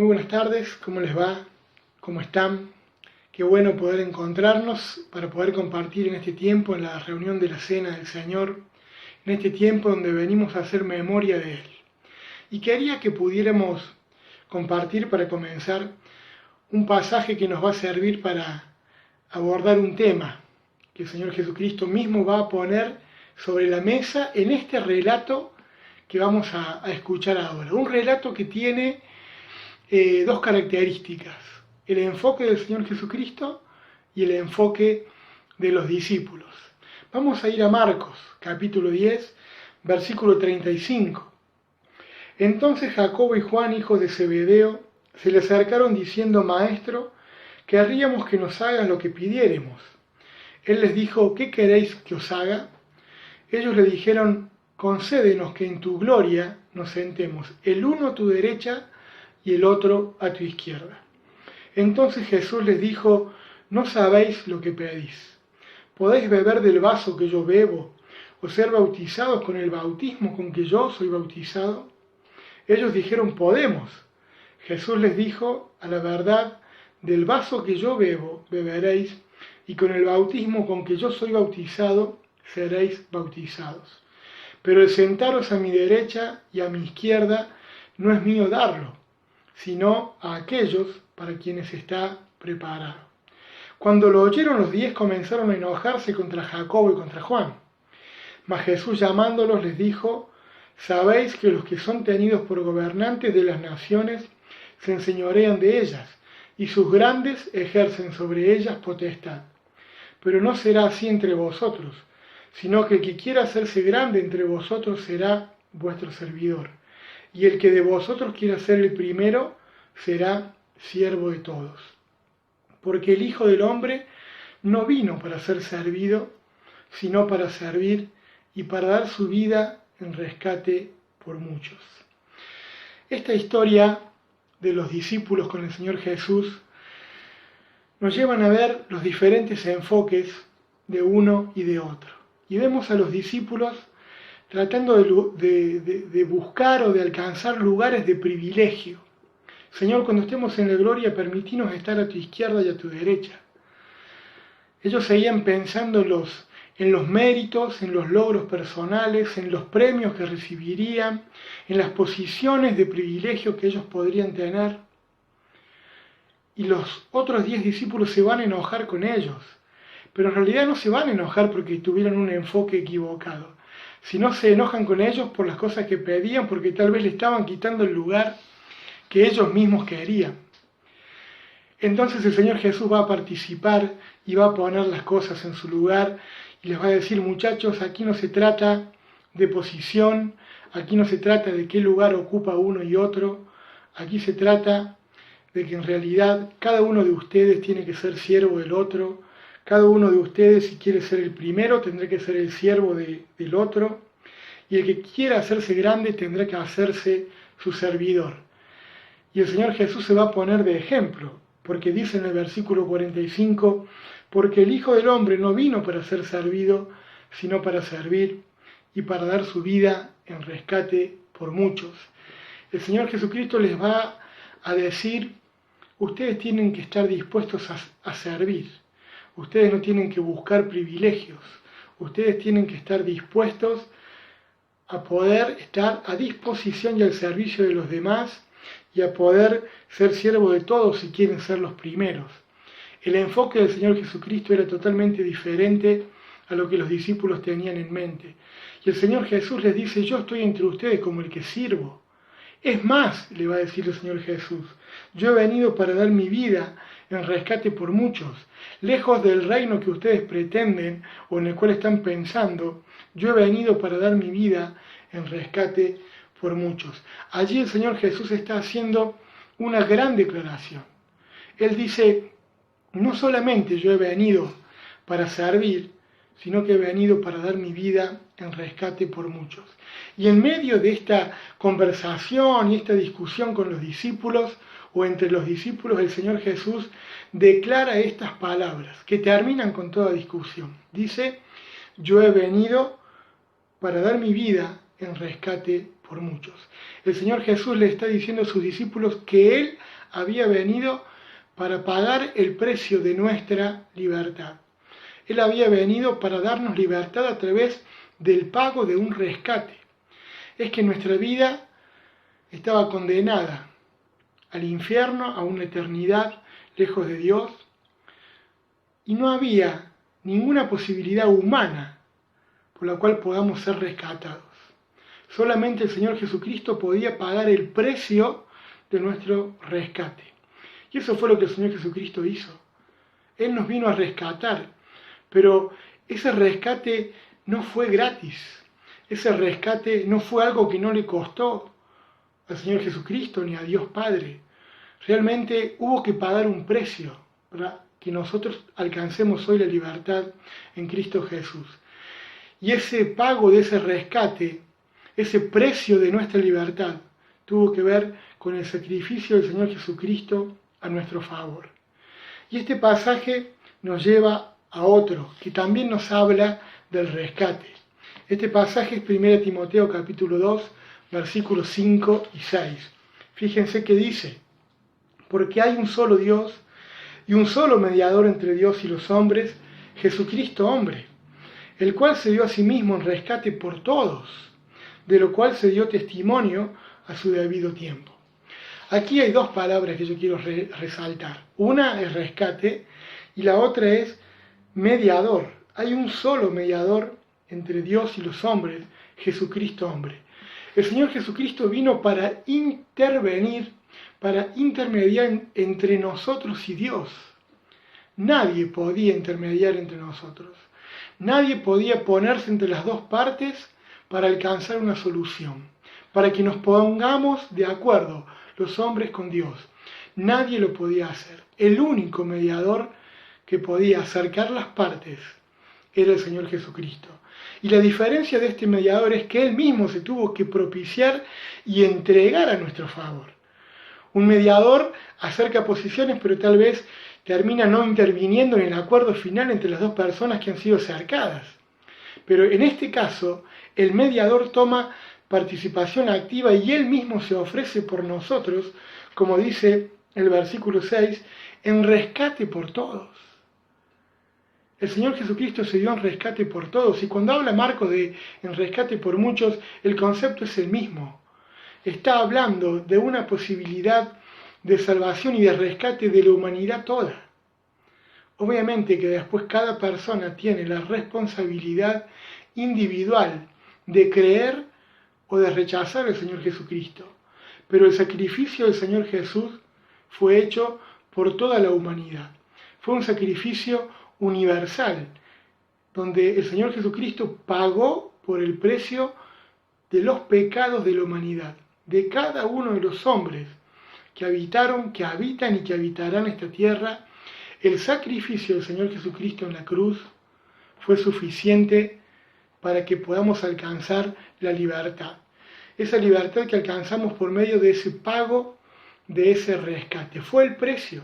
Muy buenas tardes, ¿cómo les va? ¿Cómo están? Qué bueno poder encontrarnos para poder compartir en este tiempo, en la reunión de la Cena del Señor, en este tiempo donde venimos a hacer memoria de Él. Y quería que pudiéramos compartir para comenzar un pasaje que nos va a servir para abordar un tema que el Señor Jesucristo mismo va a poner sobre la mesa en este relato que vamos a escuchar ahora. Un relato que tiene dos características: el enfoque del Señor Jesucristo y el enfoque de los discípulos. Vamos a ir a Marcos, capítulo 10, versículo 35. Entonces Jacobo y Juan, hijos de Zebedeo, se le acercaron diciendo: Maestro, querríamos que nos hagas lo que pidiéremos. Él les dijo: ¿qué queréis que os haga? Ellos le dijeron: concédenos que en tu gloria nos sentemos, el uno a tu derecha y el otro a tu izquierda. Entonces Jesús les dijo: no sabéis lo que pedís. ¿Podéis beber del vaso que yo bebo, o ser bautizados con el bautismo con que yo soy bautizado? Ellos dijeron: podemos. Jesús les dijo: a la verdad, del vaso que yo bebo, beberéis, y con el bautismo con que yo soy bautizado, seréis bautizados. Pero el sentaros a mi derecha y a mi izquierda no es mío darlo, sino a aquellos para quienes está preparado. Cuando lo oyeron, los 10 comenzaron a enojarse contra Jacobo y contra Juan. Mas Jesús, llamándolos, les dijo: sabéis que los que son tenidos por gobernantes de las naciones se enseñorean de ellas, y sus grandes ejercen sobre ellas potestad. Pero no será así entre vosotros, sino que el que quiera hacerse grande entre vosotros será vuestro servidor, y el que de vosotros quiera ser el primero será siervo de todos. Porque el Hijo del Hombre no vino para ser servido, sino para servir y para dar su vida en rescate por muchos. Esta historia de los discípulos con el Señor Jesús nos llevan a ver los diferentes enfoques de uno y de otro. Y vemos a los discípulos tratando de buscar o de alcanzar lugares de privilegio. Señor, cuando estemos en la gloria, permítinos estar a tu izquierda y a tu derecha. Ellos seguían pensando en los méritos, en los logros personales, en los premios que recibirían, en las posiciones de privilegio que ellos podrían tener. Y los otros 10 discípulos se van a enojar con ellos. Pero en realidad no se van a enojar porque tuvieron un enfoque equivocado, sino se enojan con ellos por las cosas que pedían, porque tal vez le estaban quitando el lugar que ellos mismos querían. Entonces el Señor Jesús va a participar y va a poner las cosas en su lugar y les va a decir: muchachos, aquí no se trata de posición, aquí no se trata de qué lugar ocupa uno y otro, aquí se trata de que en realidad cada uno de ustedes tiene que ser siervo del otro, cada uno de ustedes, si quiere ser el primero, tendrá que ser el siervo del otro, y el que quiera hacerse grande tendrá que hacerse su servidor. Y el Señor Jesús se va a poner de ejemplo, porque dice en el versículo 45, porque el Hijo del Hombre no vino para ser servido, sino para servir y para dar su vida en rescate por muchos. El Señor Jesucristo les va a decir: ustedes tienen que estar dispuestos a servir, ustedes no tienen que buscar privilegios, ustedes tienen que estar dispuestos a poder estar a disposición y al servicio de los demás, y a poder ser siervo de todos si quieren ser los primeros. El enfoque del Señor Jesucristo era totalmente diferente a lo que los discípulos tenían en mente. Y el Señor Jesús les dice: yo estoy entre ustedes como el que sirvo. Es más, le va a decir el Señor Jesús, yo he venido para dar mi vida en rescate por muchos. Lejos del reino que ustedes pretenden o en el cual están pensando, yo he venido para dar mi vida en rescate por muchos. Allí el Señor Jesús está haciendo una gran declaración. Él dice: no solamente yo he venido para servir, sino que he venido para dar mi vida en rescate por muchos. Y en medio de esta conversación y esta discusión con los discípulos, o entre los discípulos, el Señor Jesús declara estas palabras que terminan con toda discusión. Dice: yo he venido para dar mi vida en rescate por muchos. El Señor Jesús le está diciendo a sus discípulos que Él había venido para pagar el precio de nuestra libertad. Él había venido para darnos libertad a través del pago de un rescate. Es que nuestra vida estaba condenada al infierno, a una eternidad lejos de Dios, y no había ninguna posibilidad humana por la cual podamos ser rescatados. Solamente el Señor Jesucristo podía pagar el precio de nuestro rescate. Y eso fue lo que el Señor Jesucristo hizo. Él nos vino a rescatar, pero ese rescate no fue gratis. Ese rescate no fue algo que no le costó al Señor Jesucristo ni a Dios Padre. Realmente hubo que pagar un precio para que nosotros alcancemos hoy la libertad en Cristo Jesús. Y ese pago de ese rescate, ese precio de nuestra libertad, tuvo que ver con el sacrificio del Señor Jesucristo a nuestro favor. Y este pasaje nos lleva a otro, que también nos habla del rescate. Este pasaje es 1 Timoteo capítulo 2, versículos 5 y 6. Fíjense que dice: porque hay un solo Dios y un solo mediador entre Dios y los hombres, Jesucristo hombre, el cual se dio a sí mismo en rescate por todos, de lo cual se dio testimonio a su debido tiempo. Aquí hay dos palabras que yo quiero resaltar. Una es rescate y la otra es mediador. Hay un solo mediador entre Dios y los hombres, Jesucristo hombre. El Señor Jesucristo vino para intervenir, para intermediar entre nosotros y Dios. Nadie podía intermediar entre nosotros. Nadie podía ponerse entre las dos partes para alcanzar una solución, para que nos pongamos de acuerdo los hombres con Dios. Nadie lo podía hacer. El único mediador que podía acercar las partes era el Señor Jesucristo. Y la diferencia de este mediador es que Él mismo se tuvo que propiciar y entregar a nuestro favor. Un mediador acerca posiciones, pero tal vez termina no interviniendo en el acuerdo final entre las dos personas que han sido cercadas. Pero en este caso, el mediador toma participación activa y Él mismo se ofrece por nosotros, como dice el versículo 6, en rescate por todos. El Señor Jesucristo se dio en rescate por todos, y cuando habla Marcos de en rescate por muchos, el concepto es el mismo. Está hablando de una posibilidad de salvación y de rescate de la humanidad toda. Obviamente que después cada persona tiene la responsabilidad individual de creer o de rechazar al Señor Jesucristo. Pero el sacrificio del Señor Jesús fue hecho por toda la humanidad. Fue un sacrificio universal, donde el Señor Jesucristo pagó por el precio de los pecados de la humanidad, de cada uno de los hombres que habitaron, que habitan y que habitarán esta tierra. El sacrificio del Señor Jesucristo en la cruz fue suficiente para que podamos alcanzar la libertad. Esa libertad que alcanzamos por medio de ese pago, de ese rescate. Fue el precio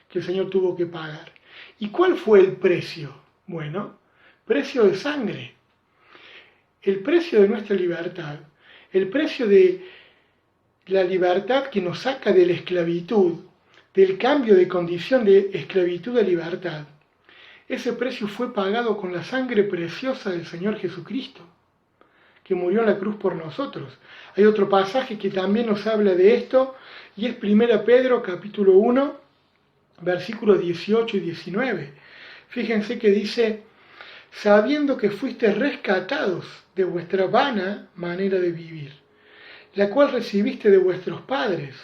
que el Señor tuvo que pagar. ¿Y cuál fue el precio? Bueno, precio de sangre. El precio de nuestra libertad, el precio de la libertad que nos saca de la esclavitud, del cambio de condición de esclavitud a libertad. Ese precio fue pagado con la sangre preciosa del Señor Jesucristo, que murió en la cruz por nosotros. Hay otro pasaje que también nos habla de esto, y es 1 Pedro capítulo 1, versículos 18 y 19. Fíjense que dice: sabiendo que fuiste rescatados de vuestra vana manera de vivir, la cual recibiste de vuestros padres,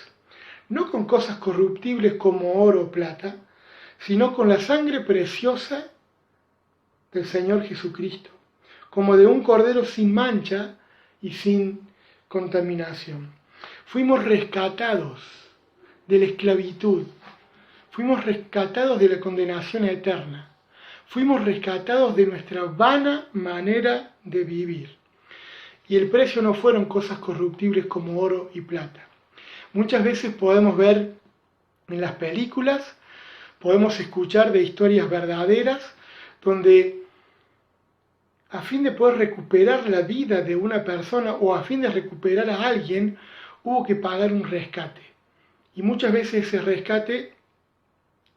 no con cosas corruptibles como oro o plata, sino con la sangre preciosa del Señor Jesucristo, como de un cordero sin mancha y sin contaminación. Fuimos rescatados de la esclavitud, fuimos rescatados de la condenación eterna, fuimos rescatados de nuestra vana manera de vivir. Y el precio no fueron cosas corruptibles como oro y plata. Muchas veces podemos ver en las películas, podemos escuchar de historias verdaderas, donde a fin de poder recuperar la vida de una persona o a fin de recuperar a alguien, hubo que pagar un rescate. Y muchas veces ese rescate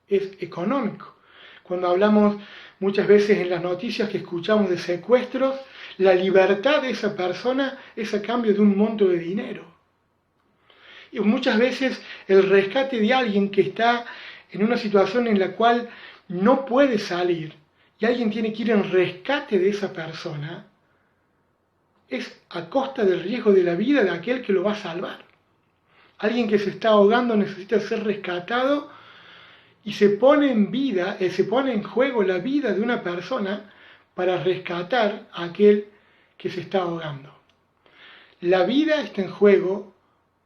es económico. Cuando hablamos muchas veces en las noticias que escuchamos de secuestros, la libertad de esa persona es a cambio de un monto de dinero. Y muchas veces el rescate de alguien que está en una situación en la cual no puede salir y alguien tiene que ir en rescate de esa persona, es a costa del riesgo de la vida de aquel que lo va a salvar. Alguien que se está ahogando necesita ser rescatado y se pone se pone en juego la vida de una persona para rescatar a aquel que se está ahogando. La vida está en juego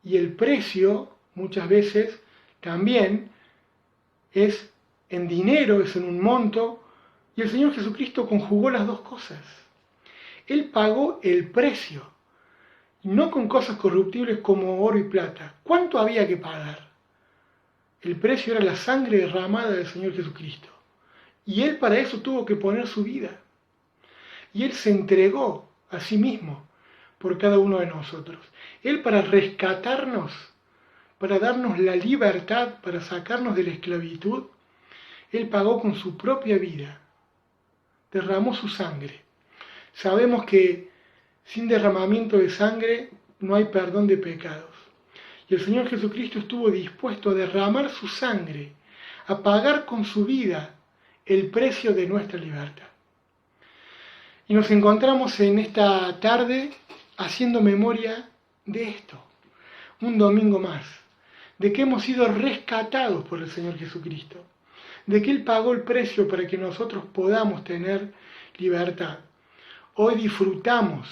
y el precio muchas veces también es en dinero, es en un monto, y el Señor Jesucristo conjugó las dos cosas. Él pagó el precio, no con cosas corruptibles como oro y plata. ¿Cuánto había que pagar? El precio era la sangre derramada del Señor Jesucristo. Y Él para eso tuvo que poner su vida. Y Él se entregó a sí mismo por cada uno de nosotros. Él para rescatarnos, para darnos la libertad, para sacarnos de la esclavitud, Él pagó con su propia vida. Derramó su sangre. Sabemos que sin derramamiento de sangre no hay perdón de pecados. Y el Señor Jesucristo estuvo dispuesto a derramar su sangre, a pagar con su vida el precio de nuestra libertad. Y nos encontramos en esta tarde haciendo memoria de esto, un domingo más, de que hemos sido rescatados por el Señor Jesucristo, de que Él pagó el precio para que nosotros podamos tener libertad. Hoy disfrutamos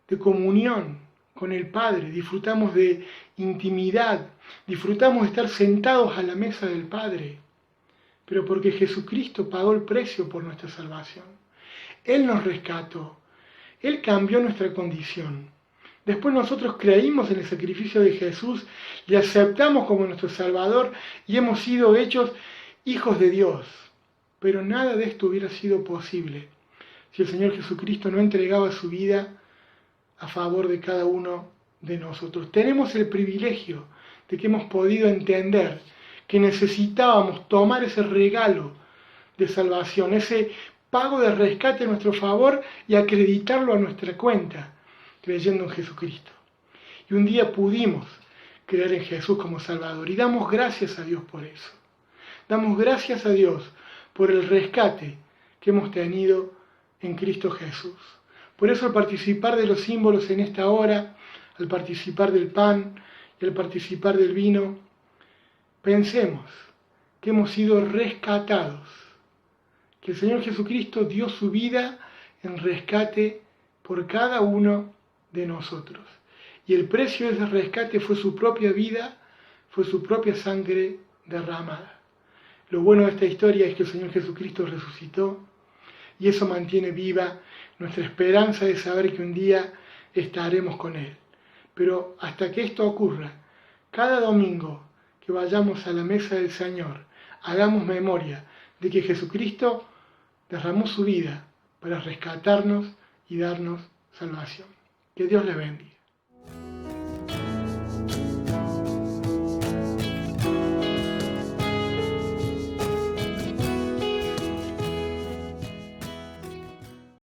de comunión con el Padre, disfrutamos de intimidad, disfrutamos de estar sentados a la mesa del Padre, pero porque Jesucristo pagó el precio por nuestra salvación. Él nos rescató, Él cambió nuestra condición. Después nosotros creímos en el sacrificio de Jesús, le aceptamos como nuestro Salvador y hemos sido hechos hijos de Dios. Pero nada de esto hubiera sido posible si el Señor Jesucristo no entregaba su vida a favor de cada uno de nosotros. Tenemos el privilegio de que hemos podido entender que necesitábamos tomar ese regalo de salvación, ese pago de rescate a nuestro favor y acreditarlo a nuestra cuenta, creyendo en Jesucristo. Y un día pudimos creer en Jesús como Salvador y damos gracias a Dios por eso. Damos gracias a Dios por el rescate que hemos tenido en Cristo Jesús. Por eso al participar de los símbolos en esta hora, al participar del pan y al participar del vino, pensemos que hemos sido rescatados, que el Señor Jesucristo dio su vida en rescate por cada uno de nosotros. Y el precio de ese rescate fue su propia vida, fue su propia sangre derramada. Lo bueno de esta historia es que el Señor Jesucristo resucitó y eso mantiene viva nuestra esperanza de saber que un día estaremos con Él. Pero hasta que esto ocurra, cada domingo que vayamos a la mesa del Señor, hagamos memoria de que Jesucristo derramó su vida para rescatarnos y darnos salvación. Que Dios les bendiga.